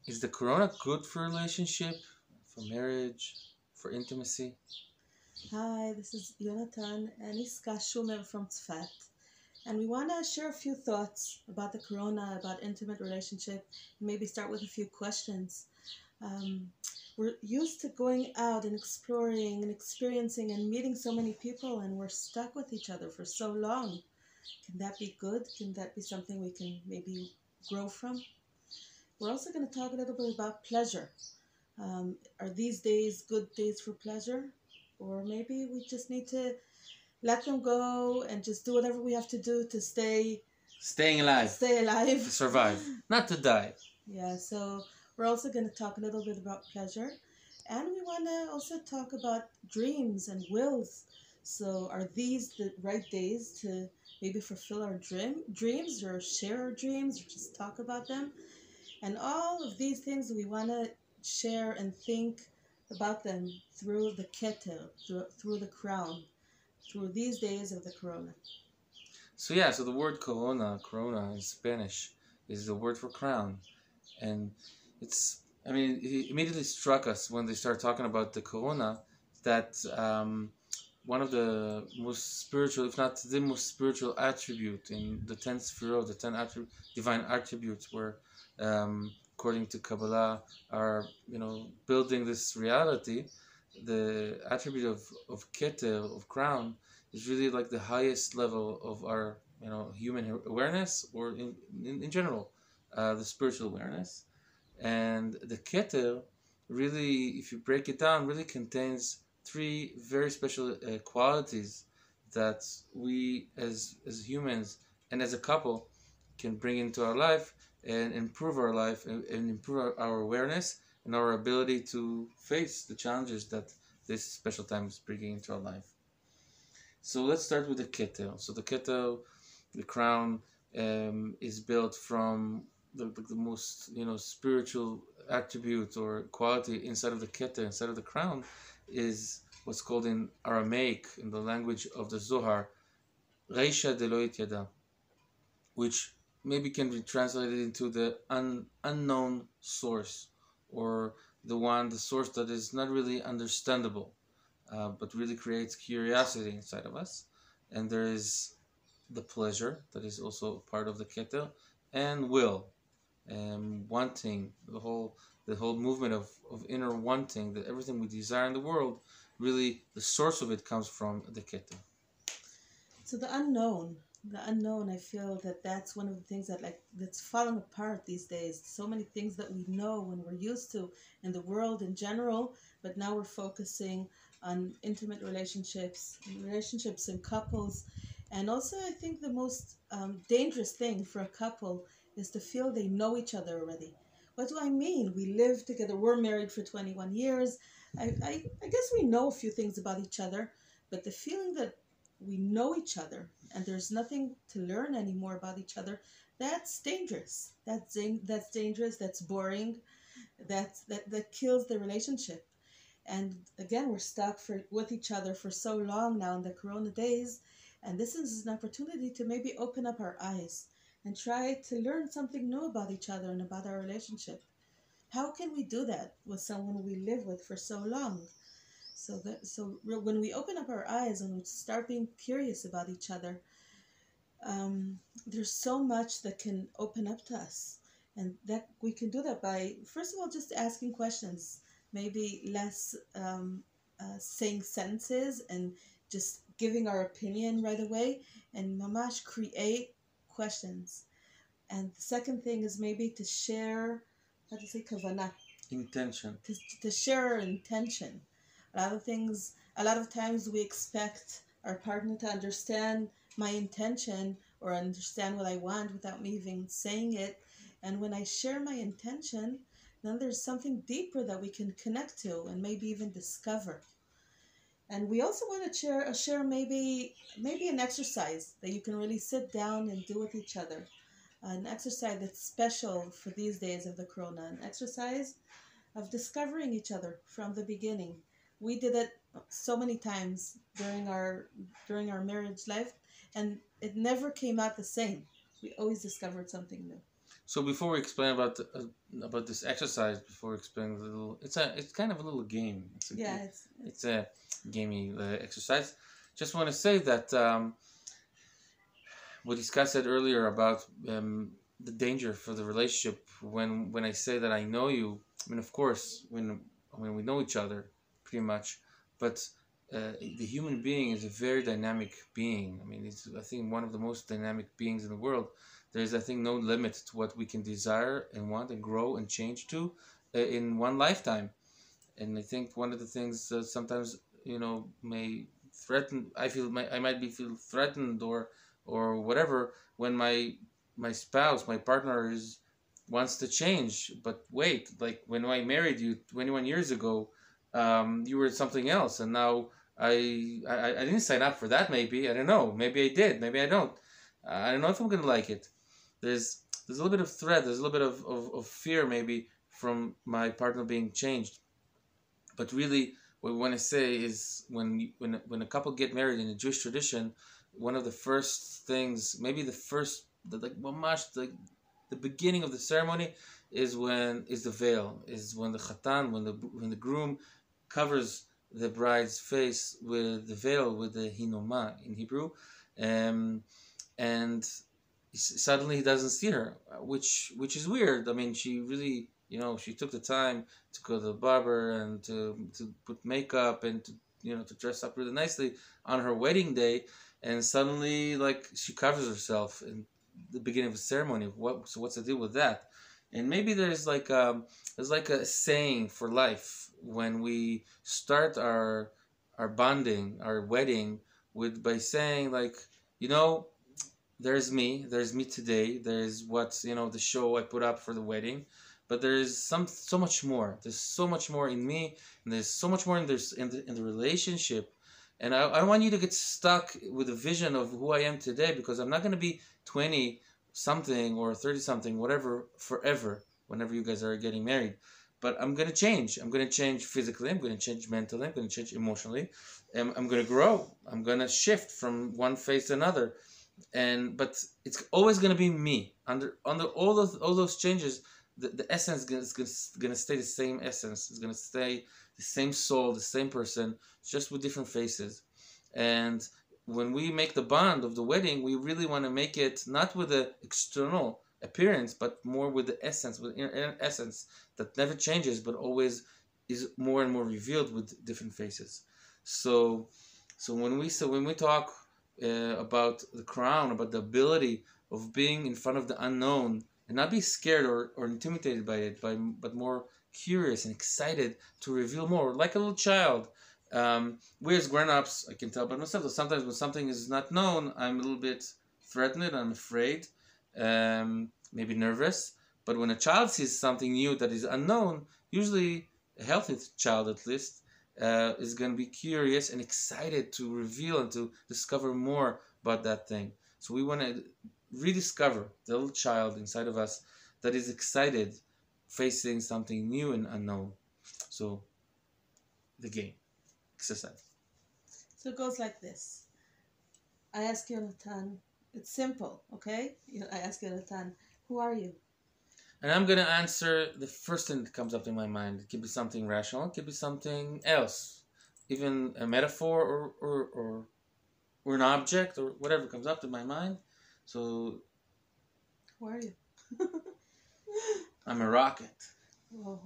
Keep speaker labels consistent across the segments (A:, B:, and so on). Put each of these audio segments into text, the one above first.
A: Is the corona good for relationship, for marriage, for intimacy?
B: Hi, this is Jonathan and Iska Schumer from Tzfat. And we want to share a few thoughts about the corona, about intimate relationship, and maybe start with a few questions. Um, we're used to going out and exploring and experiencing and meeting so many people, and we're stuck with each other for so long. Can that be good? Can that be something we can maybe grow from? We're also going to talk a little bit about pleasure. Are these days good days for pleasure? Or maybe we just need to let them go and just do whatever we have to do to
A: Staying alive,
B: stay alive.
A: to survive, not to die.
B: Yeah, so we're also going to talk a little bit about pleasure. And we want to also talk about dreams and wills. So are these the right days to maybe fulfill our dreams or share our dreams or just talk about them? And all of these things we want to share and think about them through the Kettle, through the crown, through these days of the corona.
A: So yeah, so the word corona in Spanish, is the word for crown, and it immediately struck us when they started talking about the corona that one of the most spiritual, if not the most spiritual attribute in the 10 sefirot, the 10 divine attributes, were, according to Kabbalah, are building this reality. The attribute of Kettle, of crown, is really like the highest level of our human awareness, or in general, the spiritual awareness. And the Kettle, really, if you break it down, really contains three very special qualities that we as humans and as a couple can bring into our life and improve our life, and improve our awareness and our ability to face the challenges that this special time is bringing into our life. So let's start with the Kettle. So the Kettle, the crown, is built from the most spiritual attribute or quality inside of the Kettle, inside of the crown, is what's called in Aramaic, in the language of the Zohar, Reisha Deloit Yada, which maybe can be translated into the unknown source, or the source that is not really understandable, but really creates curiosity inside of us. And there is the pleasure that is also part of the Kettle, and will, and wanting, the whole movement of inner wanting, that everything we desire in the world, really the source of it comes from the Kettle.
B: So the unknown, I feel that that's one of the things that's falling apart these days. So many things that we know and we're used to in the world in general, but now we're focusing on intimate relationships in couples. And also, I think the most dangerous thing for a couple is to feel they know each other already. What do I mean? We live together, we're married for 21 years. I guess we know a few things about each other, but the feeling that we know each other and there's nothing to learn anymore about each other, that's dangerous. That's dangerous. That's boring. That kills the relationship. And again, we're stuck with each other for so long now in the corona days, and this is an opportunity to maybe open up our eyes and try to learn something new about each other and about our relationship. How can we do that with someone we live with for so long? When we open up our eyes and we start being curious about each other, there's so much that can open up to us, and that we can do that by, first of all, just asking questions, maybe less saying sentences and just giving our opinion right away, and mamash create questions. And the second thing is maybe to share, how to say kavana,
A: Intention.
B: to share our intention. A lot of times we expect our partner to understand my intention or understand what I want without me even saying it. And when I share my intention, then there's something deeper that we can connect to and maybe even discover. And we also want to share maybe an exercise that you can really sit down and do with each other. An exercise that's special for these days of the corona, an exercise of discovering each other from the beginning. We did it so many times during our marriage life, and it never came out the same. We always discovered something new.
A: So before we explain about this exercise, before we explain the little, it's kind of a little game.
B: Yeah,
A: It's a gamey exercise. Just want to say that what Iska said earlier about the danger for the relationship when I say that I know you. I mean, of course, when we know each other, pretty much, but the human being is a very dynamic being. I mean, it's, I think, one of the most dynamic beings in the world. There's, I think, no limit to what we can desire and want and grow and change to in one lifetime. And I think one of the things that sometimes, may threaten. I might be feel threatened or whatever when my spouse, my partner is wants to change. But wait, like when I married you 21 years ago, you were something else, and now I didn't sign up for that. Maybe I don't know. Maybe I did. Maybe I don't. I don't know if I'm gonna like it. There's a little bit of threat. There's a little bit of fear maybe from my partner being changed. But really, what we want to say is when a couple get married in a Jewish tradition, one of the first things, maybe like mamash, the beginning of the ceremony is the veil, is when the chatan, when the groom covers the bride's face with the veil, with the hinoma in Hebrew, and suddenly he doesn't see her, which is weird. I mean, she really, she took the time to go to the barber and to put makeup and to dress up really nicely on her wedding day, and suddenly like she covers herself in the beginning of the ceremony. So what's the deal with that? And maybe there's like a saying for life when we start our bonding, our wedding, with by saying like, there's me today, there's the show I put up for the wedding, but there's so much more. There's so much more in me, and there's so much more in the relationship. And I don't want you to get stuck with a vision of who I am today, because I'm not going to be 20 something or 30 something, whatever, forever, whenever you guys are getting married. But I'm going to change. I'm going to change physically. I'm going to change mentally. I'm going to change emotionally. And I'm going to grow. I'm going to shift from one phase to another. But it's always going to be me. Under all those changes, the essence is going to stay the same essence. It's going to stay the same soul, the same person, just with different faces. And when we make the bond of the wedding, we really want to make it not with the external appearance, but more with the essence, with inner essence that never changes, but always is more and more revealed with different faces. So when we talk about the crown, about the ability of being in front of the unknown and not be scared or intimidated by it, but more curious and excited to reveal more, like a little child. We as grown-ups, I can tell by myself that sometimes when something is not known, I'm a little bit threatened, I'm afraid, maybe nervous. But when a child sees something new that is unknown, usually a healthy child at least, is going to be curious and excited to reveal and to discover more about that thing. So we want to rediscover the little child inside of us that is excited facing something new and unknown. So the game exercise.
B: So it goes like this. I ask Yonatan, it's simple, okay? I ask Yonatan, who are you?
A: And I'm going to answer the first thing that comes up in my mind. It could be something rational, it could be something else, even a metaphor or an object or whatever comes up in my mind. So,
B: who are you?
A: I'm a rocket.
B: Oh,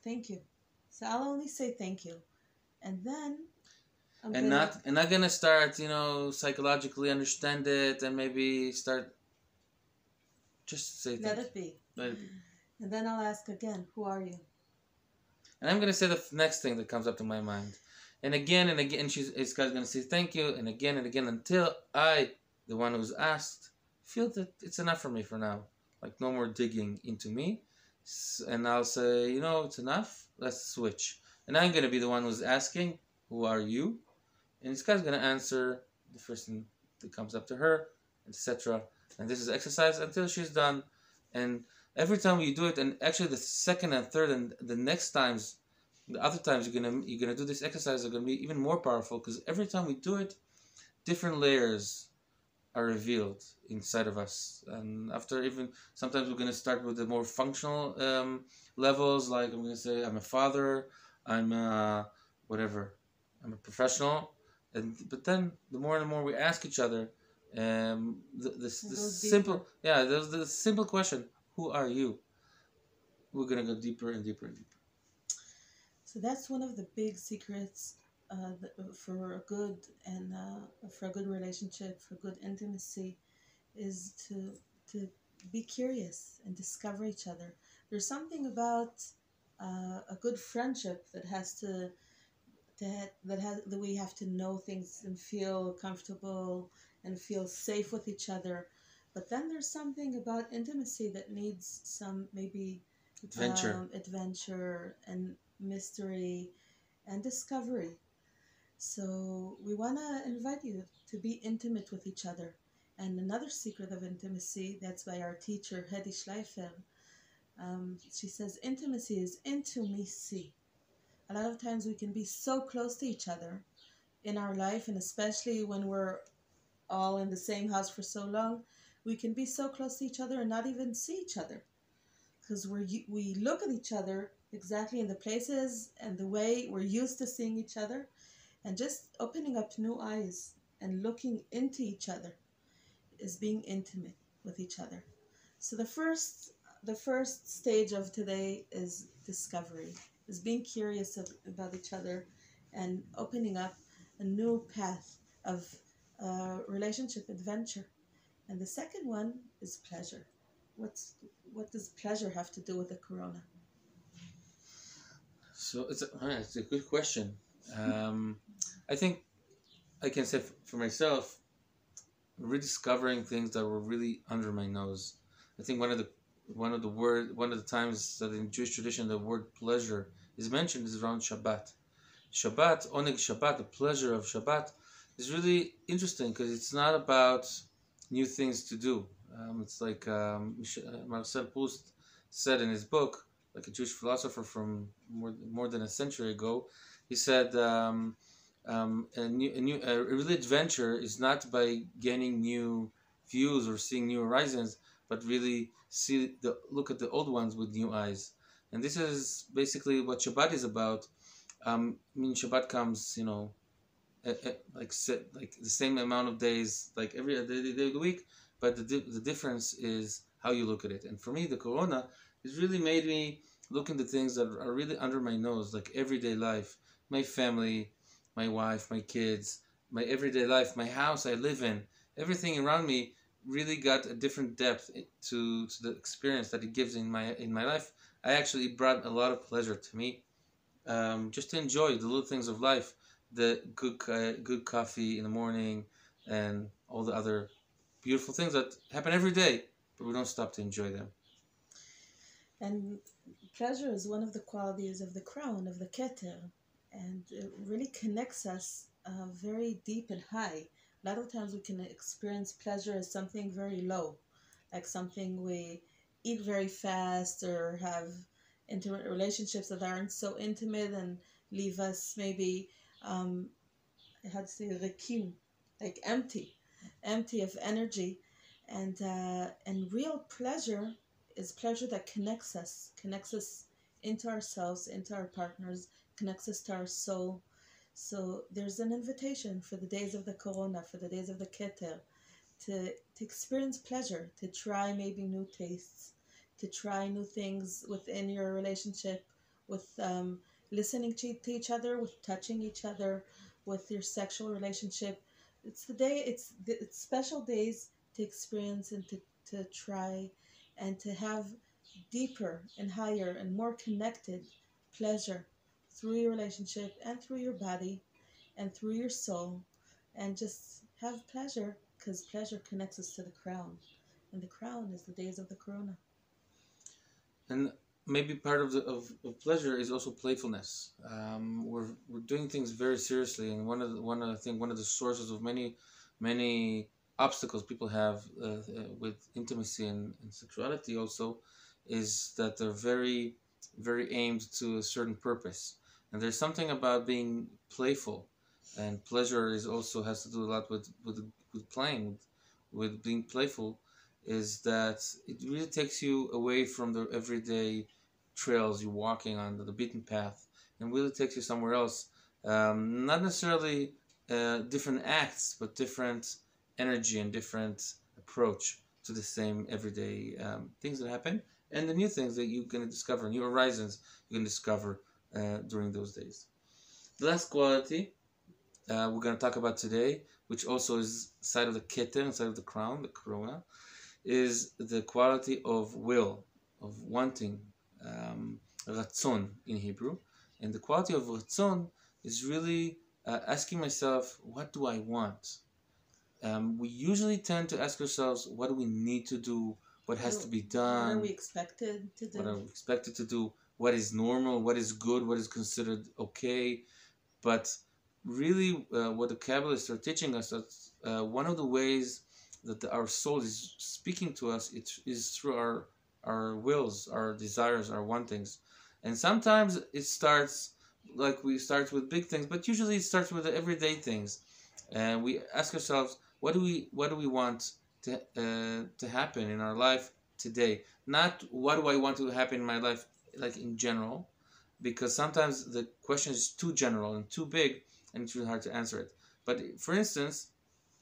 B: thank you. So I'll only say thank you. And then
A: not gonna start, psychologically understand it and maybe start. Just say
B: let it be.
A: Let it be.
B: And then I'll ask again, who are you?
A: And I'm gonna say the next thing that comes up to my mind, and again, this guy's gonna say thank you, and again until I, the one who's asked, feel that it's enough for me for now. Like no more digging into me, and I'll say, it's enough. Let's switch. And I'm gonna be the one who's asking, who are you? And this guy's gonna answer the first thing that comes up to her, etc. And this is exercise until she's done. And every time you do it, and actually the second and third and the next times, the other times you're gonna do this exercise are gonna be even more powerful, because every time we do it, different layers are revealed inside of us. And after, even sometimes we're going to start with the more functional levels, like I'm going to say I'm a father, I'm a whatever, I'm a professional, and but then the more and more we ask each other,
B: It
A: this
B: goes deeper.
A: simple, yeah, there's the simple question, who are you? We're going to go deeper and deeper and deeper.
B: So that's one of the big secrets for a good and for a good relationship, for good intimacy, is to be curious and discover each other. There's something about a good friendship that has to that we have to know things and feel comfortable and feel safe with each other. But then there's something about intimacy that needs some maybe
A: Adventure.
B: adventure and mystery and discovery. So we want to invite you to be intimate with each other. And another secret of intimacy, that's by our teacher, Hedi Schleifer. She says, intimacy is intimacy. A lot of times we can be so close to each other in our life, and especially when we're all in the same house for so long, we can be so close to each other and not even see each other because we look at each other exactly in the places and the way we're used to seeing each other, and just opening up new eyes and looking into each other is being intimate with each other. So the first stage of today is discovery, is being curious about each other and opening up a new path of relationship adventure. And the second one is pleasure. What does pleasure have to do with the corona?
A: So it's a good question. Um, I think I can say for myself, rediscovering things that were really under my nose. I think one of the times that in Jewish tradition the word pleasure is mentioned is around Shabbat. Shabbat, Oneg Shabbat, the pleasure of Shabbat, is really interesting because it's not about new things to do. It's like Marcel Proust said in his book, like a Jewish philosopher from more than a century ago. He said, a really adventure is not by gaining new views or seeing new horizons, but really look at the old ones with new eyes. And this is basically what Shabbat is about. I mean, Shabbat comes, like the same amount of days, like every day of the week, but the difference is how you look at it. And for me, the Corona has really made me look into things that are really under my nose, like everyday life, my family, my wife, my kids, my everyday life, my house I live in, everything around me really got a different depth to the experience that it gives in my life. I actually brought a lot of pleasure to me, just to enjoy the little things of life, the good coffee in the morning, and all the other beautiful things that happen every day, but we don't stop to enjoy them.
B: And pleasure is one of the qualities of the crown, of the Kettle, and it really connects us very deep and high. A lot of times we can experience pleasure as something very low, like something we eat very fast or have intimate relationships that aren't so intimate and leave us maybe, um, how to say, rekim, like empty of energy. And real pleasure is pleasure that connects us into ourselves, into our partners, connects us to our soul. So there's an invitation for the days of the corona, for the days of the keter, to experience pleasure, to try maybe new tastes, to try new things within your relationship, with listening to each other, with touching each other, with your sexual relationship. It's special days to experience and to try and to have deeper and higher and more connected pleasure through your relationship and through your body and through your soul, and just have pleasure because pleasure connects us to the crown, and the crown is the days of the corona.
A: And maybe part of pleasure is also playfulness. We're doing things very seriously, and one of the sources of many obstacles people have with intimacy and sexuality also is that they're very aimed to a certain purpose. And there's something about being playful, and pleasure is also has to do a lot with playing, with being playful is that it really takes you away from the everyday trails you're walking on, the beaten path, and really takes you somewhere else. Not necessarily different acts, but different energy and different approach to the same everyday things that happen, and the new things that you're going to discover, new horizons you can discover during those days. The last quality we're going to talk about today, which also is side of the Kettle, side of the crown, the corona, is the quality of will, of wanting, ratzon in Hebrew. And the quality of ratzon is really asking myself, what do I want? We usually tend to ask ourselves, what do we need to do? What has to be done?
B: What are we expected to do?
A: What are we expected to do? What is normal? What is good? What is considered okay? But really, what the Kabbalists are teaching us, that one of the ways that our soul is speaking to us, it is through our wills, our desires, our wantings. And sometimes it starts like we start with big things, but usually it starts with the everyday things. And we ask ourselves, what do we want to happen in our life today? Not what do I want to happen in my life, like in general, because sometimes the question is too general and too big, and it's really hard to answer it. But for instance,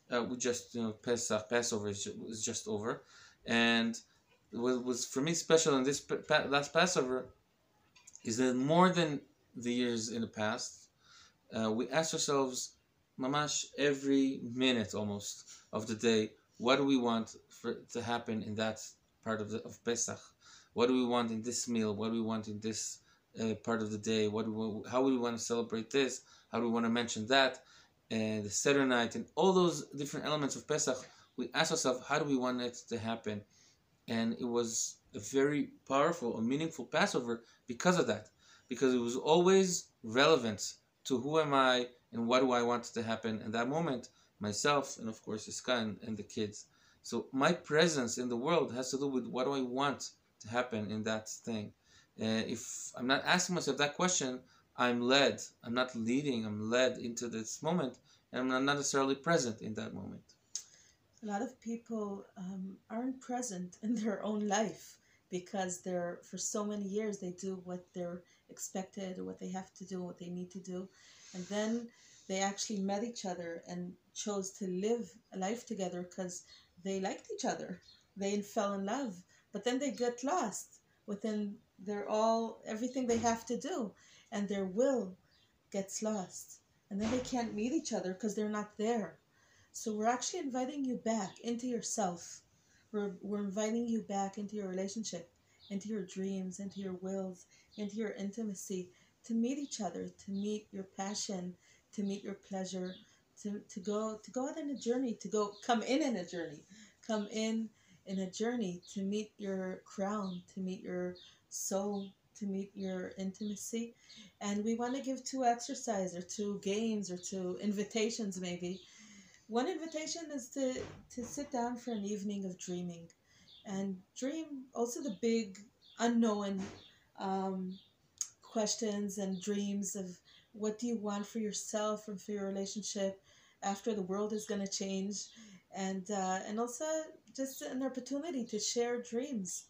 A: we just Passover is just over, and what was for me special in this last Passover is that more than the years in the past, we asked ourselves, mamash, every minute almost of the day, what do we want to happen in that part of Pesach? What do we want in this meal? What do we want in this part of the day? How do we want to celebrate this? How do we want to mention that? And the Seder night and all those different elements of Pesach, we ask ourselves, how do we want it to happen? And it was a very powerful and meaningful Passover because of that, because it was always relevant to who am I and what do I want to happen in that moment, myself and of course Iska and the kids. So my presence in the world has to do with what do I want to happen in that thing. If I'm not asking myself that question, I'm led. I'm not leading. I'm led into this moment, and I'm not necessarily present in that moment.
B: A lot of people aren't present in their own life because they're, for so many years, they do what they're expected or what they have to do, what they need to do. And then they actually met each other and chose to live a life together because they liked each other. They fell in love. But then they get lost within everything they have to do, and their will gets lost. And then they can't meet each other because they're not there. So we're actually inviting you back into yourself. We're inviting you back into your relationship, into your dreams, into your wills, into your intimacy, to meet each other, to meet your passion, to meet your pleasure, to go out on a journey, come in a journey, come in a journey to meet your crown, to meet your soul, to meet your intimacy. And we want to give two exercises or two games or two invitations maybe. One invitation is to sit down for an evening of dreaming and dream also the big unknown um, questions and dreams of what do you want for yourself and for your relationship after the world is going to change, and also just an opportunity to share dreams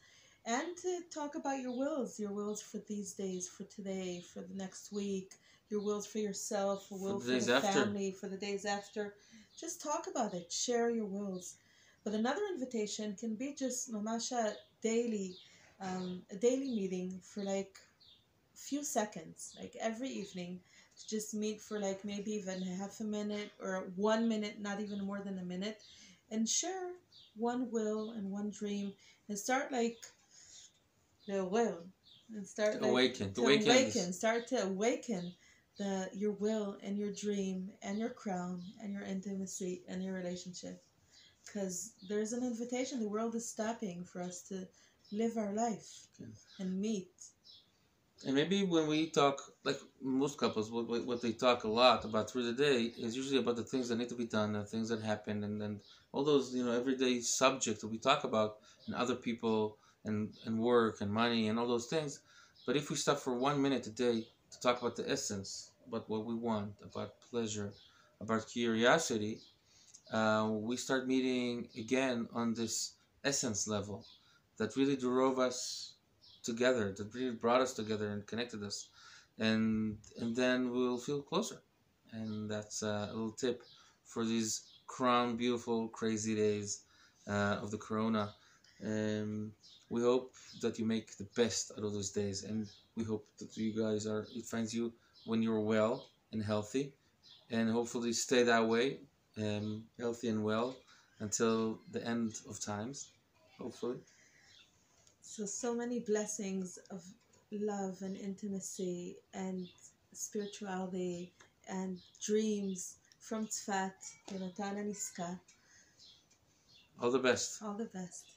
B: and to talk about your wills for these days, for today, for the next week, your wills for yourself, a will for the family, for the days after. Just talk about it. Share your wills. But another invitation can be just mamasha a daily meeting for like a few seconds, like every evening, to just meet for like maybe even half a minute or 1 minute, not even more than a minute, and share one will and one dream, and start like the will, and start like start to awaken your will and your dream and your crown and your intimacy and your relationship, because there's an invitation. The world is stopping for us to live our life and meet.
A: And maybe when we talk, like most couples, what they talk a lot about through the day is usually about the things that need to be done, the things that happen, and all those everyday subjects that we talk about, and other people, and work, and money, and all those things. But if we stop for 1 minute a day to talk about the essence, about what we want, about pleasure, about curiosity, we start meeting again on this essence level that really drove us together, that really brought us together and connected us, and then we'll feel closer. And that's a little tip for these crown beautiful crazy days of the corona. um, we hope that you make the best out of those days, and we hope that you guys are, it finds you when you're well and healthy, and hopefully stay that way, healthy and well until the end of times, hopefully.
B: So many blessings of love and intimacy and spirituality and dreams from Tzfat, Yonatan and Iska.
A: All the best.
B: All the best.